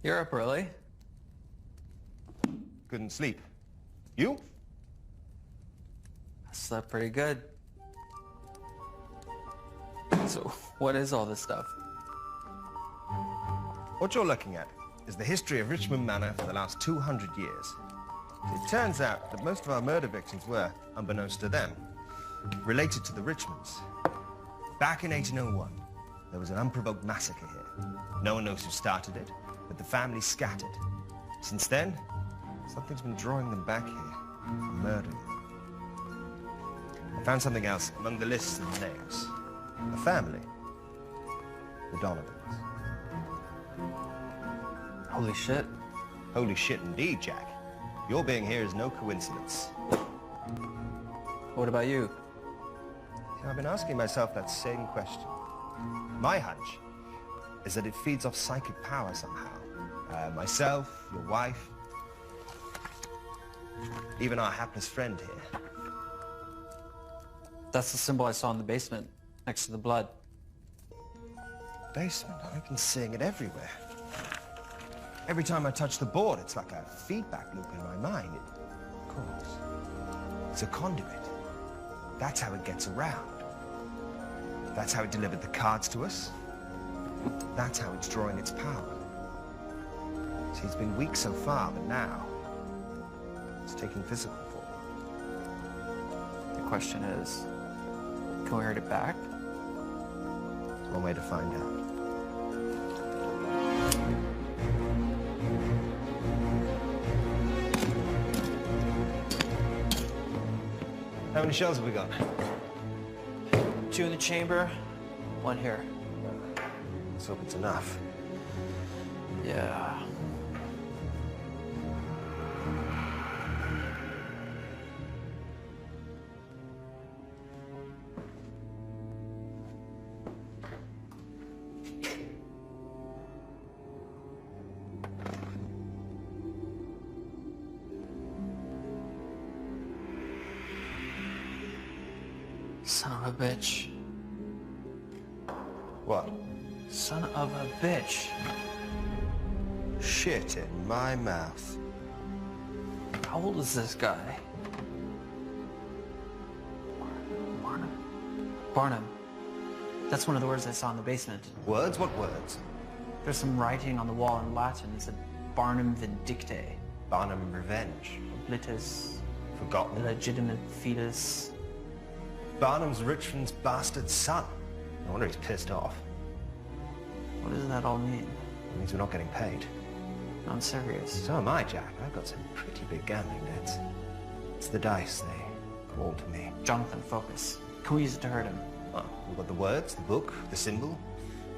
Speaker 3: You're up early.
Speaker 4: Couldn't sleep. You?
Speaker 3: I slept pretty good. So, what is all this stuff?
Speaker 4: What you're looking at is the history of Richmond Manor for the last 200 years. It turns out that most of our murder victims were, unbeknownst to them, related to the Richmonds. Back in 1801, there was an unprovoked massacre here. No one knows who started it, but the family scattered. Since then, something's been drawing them back here for murder. I found something else among the lists of names. A family. The Donovans.
Speaker 3: Holy shit.
Speaker 4: Holy shit indeed, Jack. Your being here is no coincidence.
Speaker 3: What about you?
Speaker 4: I've been asking myself that same question. My hunch is that it feeds off psychic power somehow. Myself, your wife, even our hapless friend here.
Speaker 3: That's the symbol I saw in the basement, next to the blood.
Speaker 4: Basement? I've been seeing it everywhere. Every time I touch the board, it's like a feedback loop in my mind. Of course. It's a conduit. That's how it gets around. That's how it delivered the cards to us. That's how it's drawing its power. See, it's been weak so far, but now it's taking physical form.
Speaker 3: The question is, can we hurt it back?
Speaker 4: There's one way to find out. How many shells have we got?
Speaker 3: 2 in the chamber, 1 here.
Speaker 4: Let's hope it's enough.
Speaker 3: Yeah. Son of a bitch.
Speaker 4: What?
Speaker 3: Son of a bitch.
Speaker 4: Shit in my mouth.
Speaker 3: How old is this guy? Barnum. Barnum. That's one of the words I saw in the basement.
Speaker 4: Words? What words?
Speaker 3: There's some writing on the wall in Latin. It said Barnum Vindicte.
Speaker 4: Barnum Revenge.
Speaker 3: Oblitus.
Speaker 4: Forgotten.
Speaker 3: Illegitimate fetus.
Speaker 4: Barnum's Richmond's bastard son. No wonder he's pissed off.
Speaker 3: What does that all mean?
Speaker 4: It means we're not getting paid.
Speaker 3: I'm serious.
Speaker 4: So am I, Jack. I've got some pretty big gambling debts. It's the dice. They call to me.
Speaker 3: Jonathan, focus. Can we use it to hurt him?
Speaker 4: Well, we've got the words, the book, the symbol.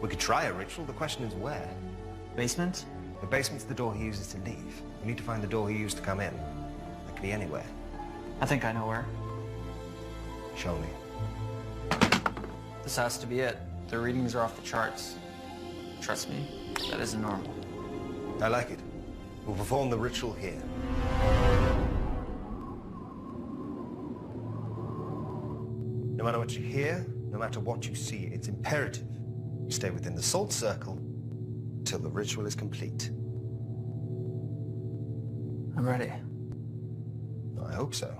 Speaker 4: We could try a ritual. The question is where?
Speaker 3: Basement?
Speaker 4: The basement's the door he uses to leave. We need to find the door he used to come in. That could be anywhere.
Speaker 3: I think I know where.
Speaker 4: Show me.
Speaker 3: This has to be it. The readings are off the charts. Trust me, that isn't normal.
Speaker 4: I like it. We'll perform the ritual here. No matter what you hear, no matter what you see, it's imperative you stay within the salt circle till the ritual is complete.
Speaker 3: I'm ready.
Speaker 4: I hope so.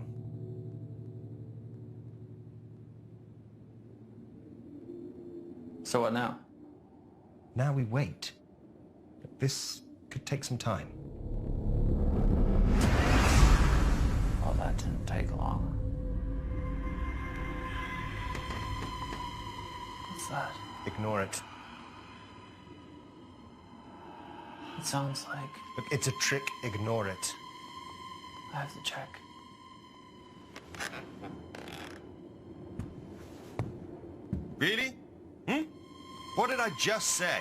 Speaker 3: So what now?
Speaker 4: Now we wait. This could take some time.
Speaker 3: Oh, that didn't take long. What's that?
Speaker 4: Ignore it.
Speaker 3: It sounds like
Speaker 4: Look, it's a trick. Ignore it.
Speaker 3: I have to check.
Speaker 4: Really? What did I just say?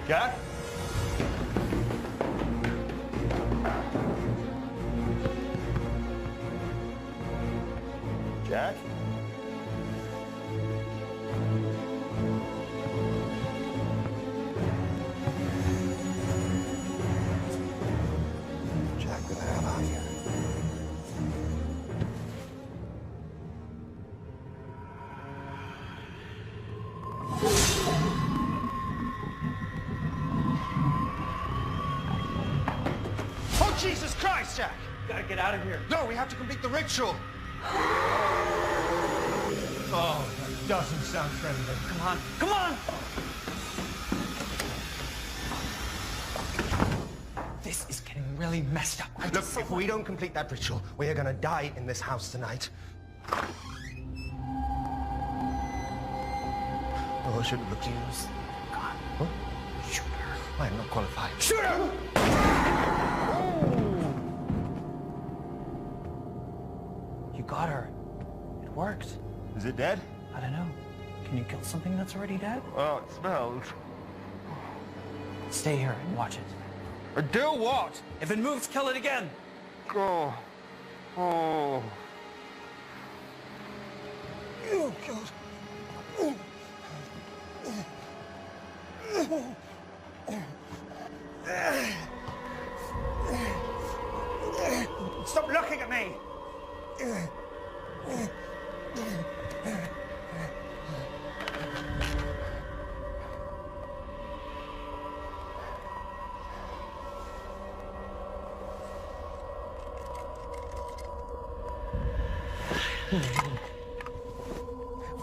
Speaker 4: Jack? Jack? Jack, where the hell are you? Oh, Jesus Christ, Jack!
Speaker 3: Gotta get out of here.
Speaker 4: No, we have to complete the ritual. Oh, that doesn't sound friendly.
Speaker 3: Come on, come on! This is getting really messed up.
Speaker 4: Look, if we don't complete that ritual, we are gonna die in this house tonight. Oh, I should have looked at you.
Speaker 3: God.
Speaker 4: Huh?
Speaker 3: Shoot her.
Speaker 4: I am not qualified.
Speaker 3: Shoot her! You got her. It worked.
Speaker 4: Is it dead?
Speaker 3: I don't know. Can you kill something that's already dead?
Speaker 4: Oh, it smells.
Speaker 3: Stay here and watch it.
Speaker 4: Do what?
Speaker 3: If it moves, kill it again.
Speaker 4: Oh. Oh. Oh, God.
Speaker 5: Stop looking at me!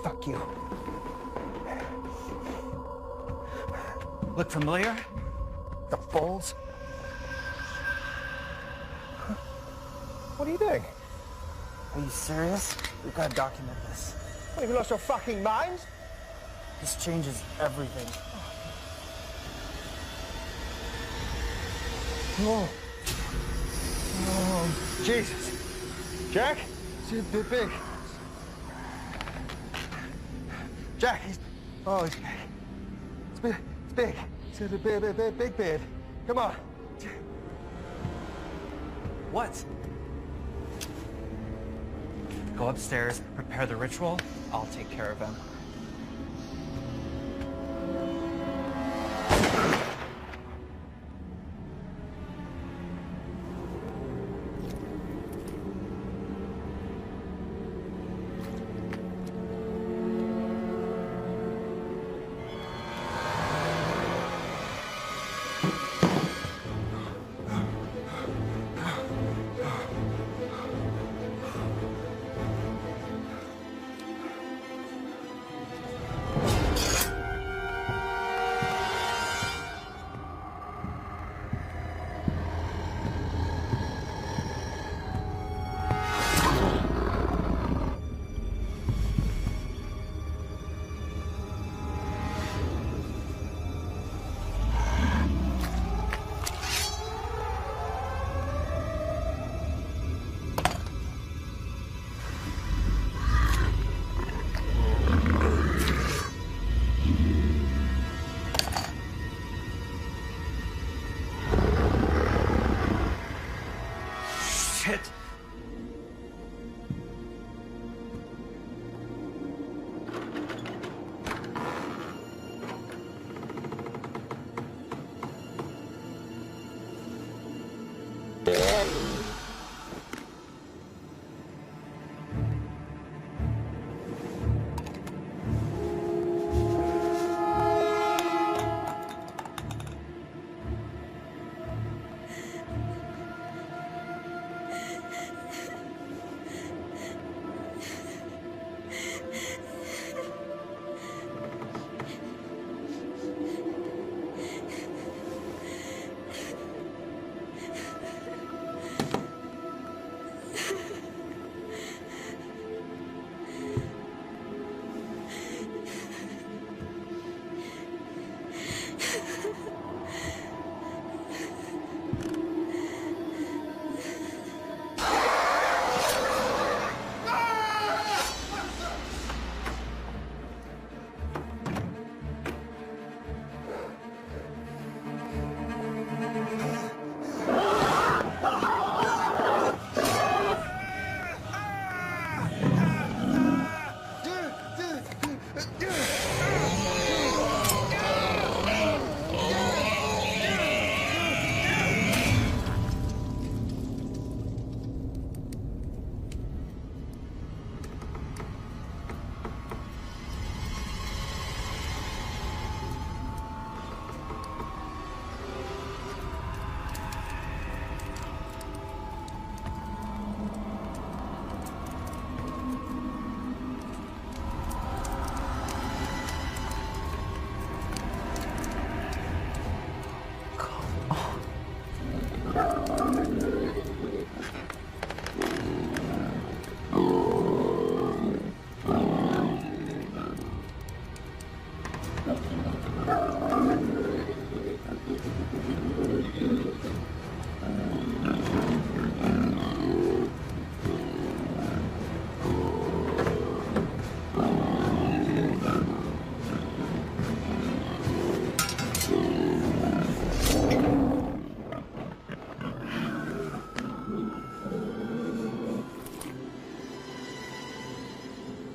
Speaker 4: Fuck you.
Speaker 3: Look familiar?
Speaker 4: The balls? What are you doing?
Speaker 3: Are you serious? We've got to document this.
Speaker 4: What, have you lost your fucking mind?
Speaker 3: This changes everything.
Speaker 4: Oh. Oh, Jesus. Jack? It's a bit big. Jack, he's... Oh, he's big. It's big. It's big. It's a big beard. Come on.
Speaker 3: What? Go upstairs, prepare the ritual. I'll take care of him.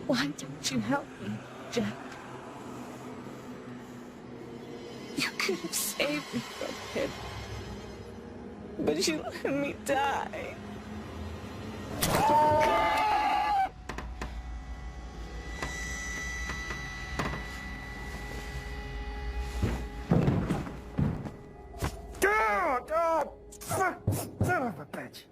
Speaker 8: Why didn't you help me, Jack? You could have saved me from him. But you let me die.
Speaker 5: God! Fuck! Son of a bitch!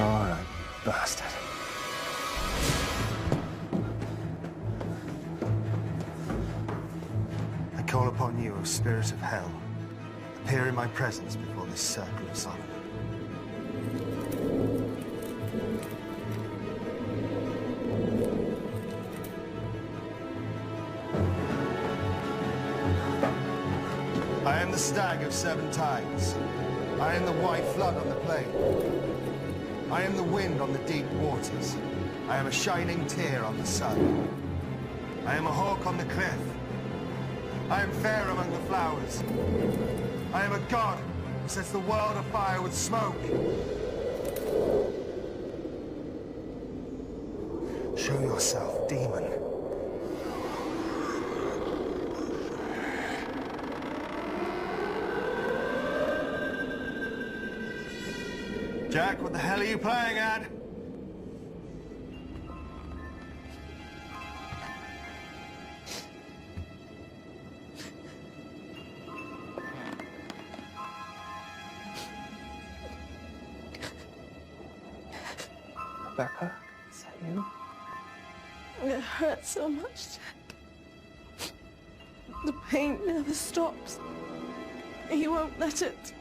Speaker 4: All right, bastard. I call upon you, O spirit of hell. Appear in my presence before this circle of Solomon. I am the stag of 7 tides. I am the white flood on the plain. I am the wind on the deep waters. I am a shining tear on the sun. I am a hawk on the cliff. I am fair among the flowers. I am a god who sets the world afire with smoke. Show yourself, demon. Jack, what the hell are you playing at?
Speaker 3: Rebecca, is that you?
Speaker 8: It hurts so much, Jack. The pain never stops. He won't let it.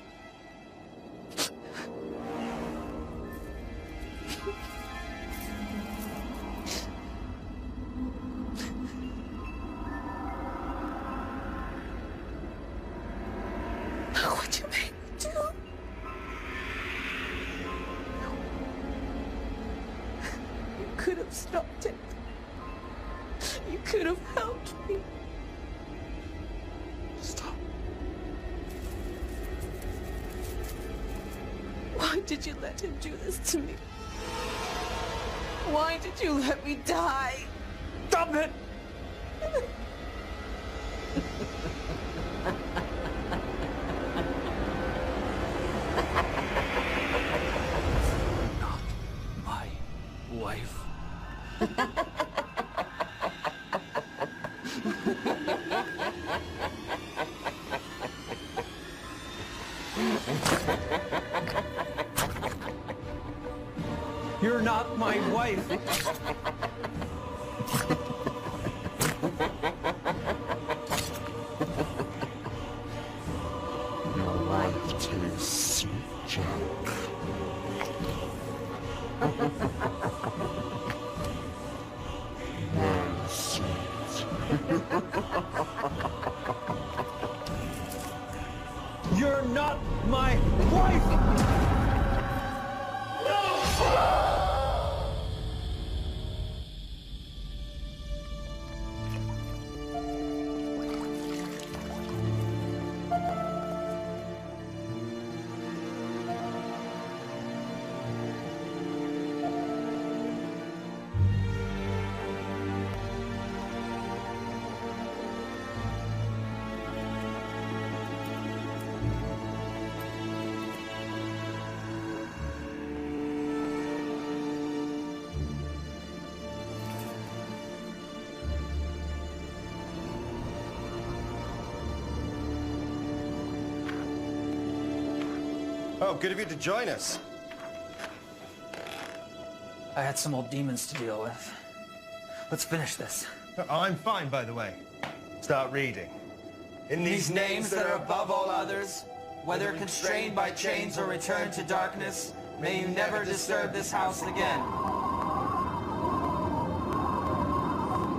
Speaker 8: What you made me do? You could have stopped it. You could have helped me.
Speaker 3: Stop.
Speaker 8: Why did you let him do this to me? Why did you let me die?
Speaker 5: Stop it!
Speaker 6: Not my wife.
Speaker 3: You're not my wife.
Speaker 7: Your life tastes sweet, Jack. Very sweet.
Speaker 3: You're not my wife!
Speaker 4: Oh, good of you to join us.
Speaker 3: I had some old demons to deal with. Let's finish this.
Speaker 4: I'm fine, by the way. Start reading. In
Speaker 3: These names that are above all others, whether constrained by chains or returned to darkness, may you never disturb this house again.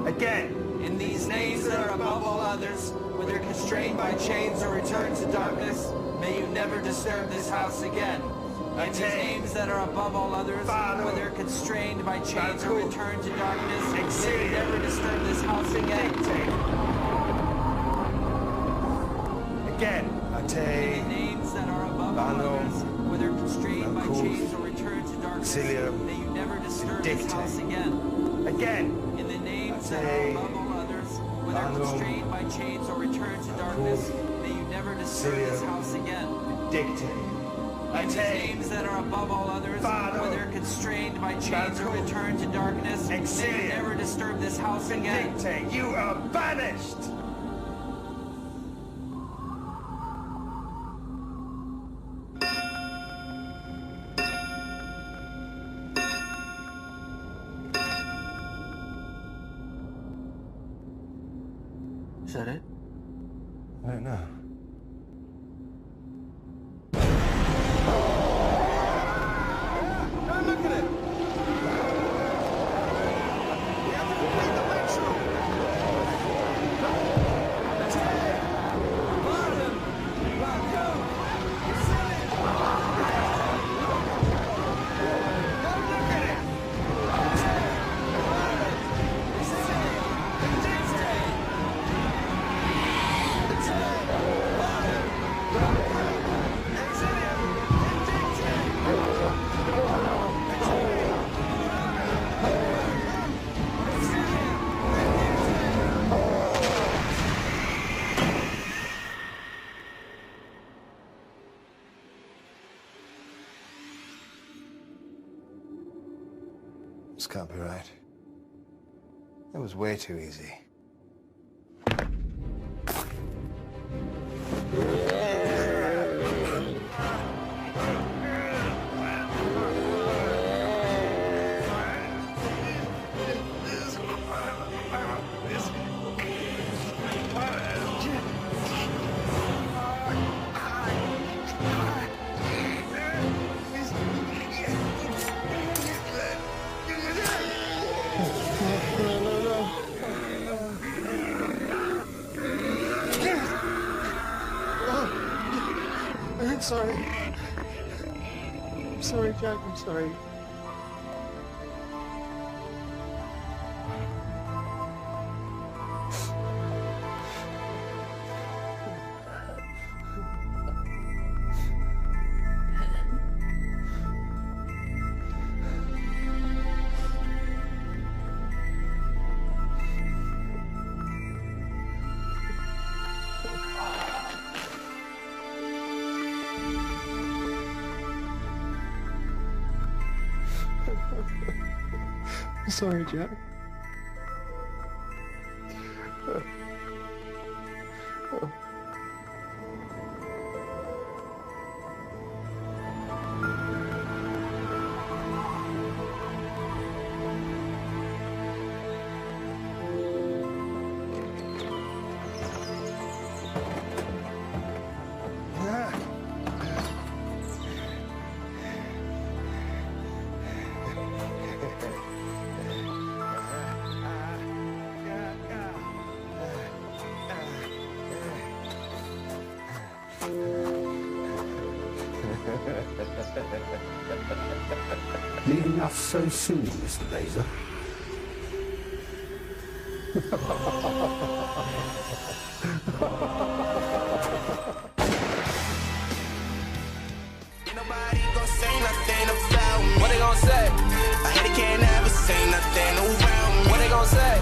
Speaker 4: Again.
Speaker 3: In these names that are above all others, whether constrained by chains or returned to darkness, may you never disturb this house again. In these names that are above all others, whether constrained by chains or returned to darkness, may you never disturb this house again.
Speaker 4: Again.
Speaker 3: In the names that are above all others, whether constrained by chains or returned to darkness, may you never disturb this house again.
Speaker 4: Again.
Speaker 3: In the names that are above all others, whether constrained by chains or returned to darkness, may you never disturb this house again. In the names that are above all others, whether constrained by chains or returned to darkness, may you never disturb this house again.
Speaker 4: You are banished!
Speaker 3: Is that it?
Speaker 4: I don't know. Look at it! We have to complete the ritual! This can't be right. It was way too easy. I'm sorry. I'm sorry, Jack. I'm sorry. I'm sorry, Jack.
Speaker 5: Leaving us so soon, Mr. Laser.
Speaker 9: Ain't nobody gonna say nothing about me. What they gonna say? I hate it, can't ever say nothing around me. What they gonna say?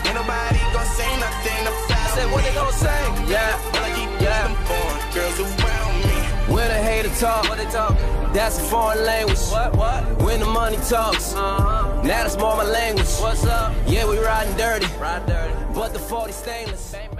Speaker 9: Ain't nobody gonna say nothing about me. I said, what they gonna say? Yeah, well, I keep them foreign girls around me.
Speaker 10: When a hater talk, what they talk? That's a foreign language. What? When the money talks, now that's more my language. What's up? Yeah, we riding dirty. Ride dirty. But the 40 stainless. Bang, bang.